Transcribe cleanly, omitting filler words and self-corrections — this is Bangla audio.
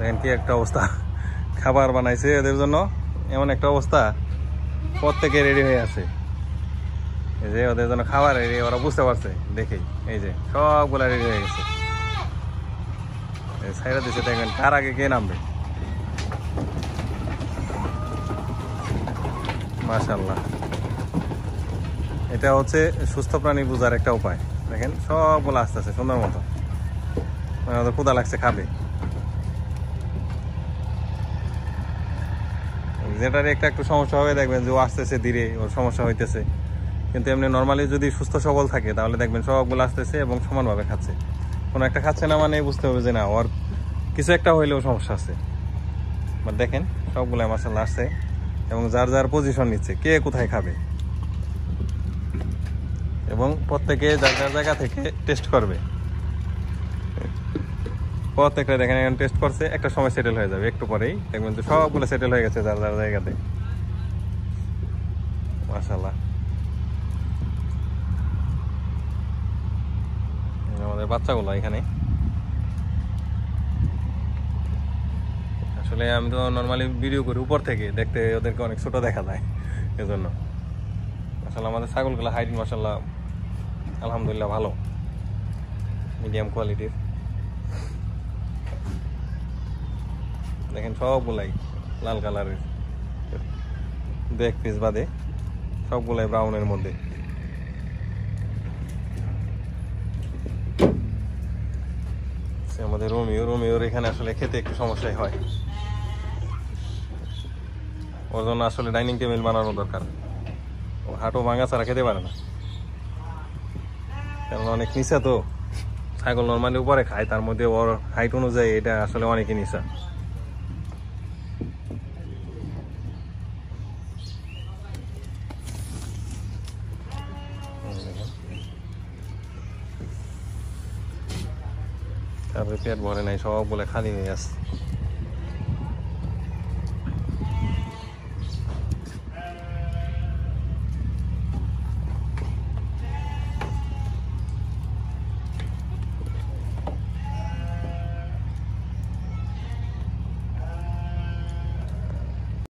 দেখেন কি একটা অবস্থা, খাবার বানাইছে এদের জন্য, এমন একটা অবস্থা, প্রত্যেকে রেডি হয়ে আছে। এই যে ওদের জন্য খাবার রেডি, ওরা বুঝতে পারছে দেখেই, এই যে সবগুলা রেডি হয়ে গেছে। ছাইরা দিচ্ছে, দেখবেন কার আগে কে নামবে। মাশাআল্লাহ, এটা হচ্ছে সুস্থ প্রাণী বোঝার একটা উপায়। দেখেন সবগুলো আস্তে আস্তে সুন্দর মতো, মানে ওদের ক্ষুধা লাগছে, খাবে। যেটার একটু সমস্যা হবে দেখবেন যে ও আসতেছে ধীরে, ওর সমস্যা হইতেছে। কিন্তু এমনি নর্মালি যদি সুস্থ সবল থাকে তাহলে দেখবেন সবগুলো আসতেছে এবং সমানভাবে খাচ্ছে। কোনো একটা খাচ্ছে না মানে বুঝতে হবে যে না, ওর কিছু একটা হইলেও সমস্যা আছে। বাট দেখেন সবগুলো মাশাআল্লাহ আসছে এবং যার যার পজিশন নিচ্ছে, কে কোথায় খাবে, এবং প্রত্যেকে যার যার জায়গা থেকে টেস্ট করবে। প্রত্যেকটা দেখেন এখন টেস্ট করছে, একটা সময় সেটেল হয়ে যাবে, একটু পরেই দেখবেন যে সবগুলো সেটেল হয়ে গেছে যার যার জায়গাতে। মাশাআল্লাহ, আমাদের বাচ্চাগুলো এখানে। আসলে আমি তো নর্মালি ভিডিও করি উপর থেকে, দেখতে ওদেরকে অনেক ছোট দেখা যায়, এজন্য। মাশাআল্লাহ আমাদের ছাগলগুলো হাইট মাশাআল্লাহ আলহামদুলিল্লাহ ভালো, মিডিয়াম কোয়ালিটির। দেখেন সবগুলাই লাল কালারের, দেখ পিস বাদে সবগুলাই ব্রাউনের মধ্যে। আমাদের রোমিওর এখানে আসলে খেতে একটু সমস্যাই হয়, ওর জন্য আসলে ডাইনিং টেবিল বানানো দরকার। ও হাঁটু ভাঙা ছাড়া খেতে পারে না, কারণ অনেক নিচা তো। ছাগল নর্মালি উপরে খায়, তার মধ্যে ওর হাইট অনুযায়ী এটা আসলে অনেকই নিচা। তারপরে পেট ভরে নাই, সব বলে খালি হয়ে আসছে।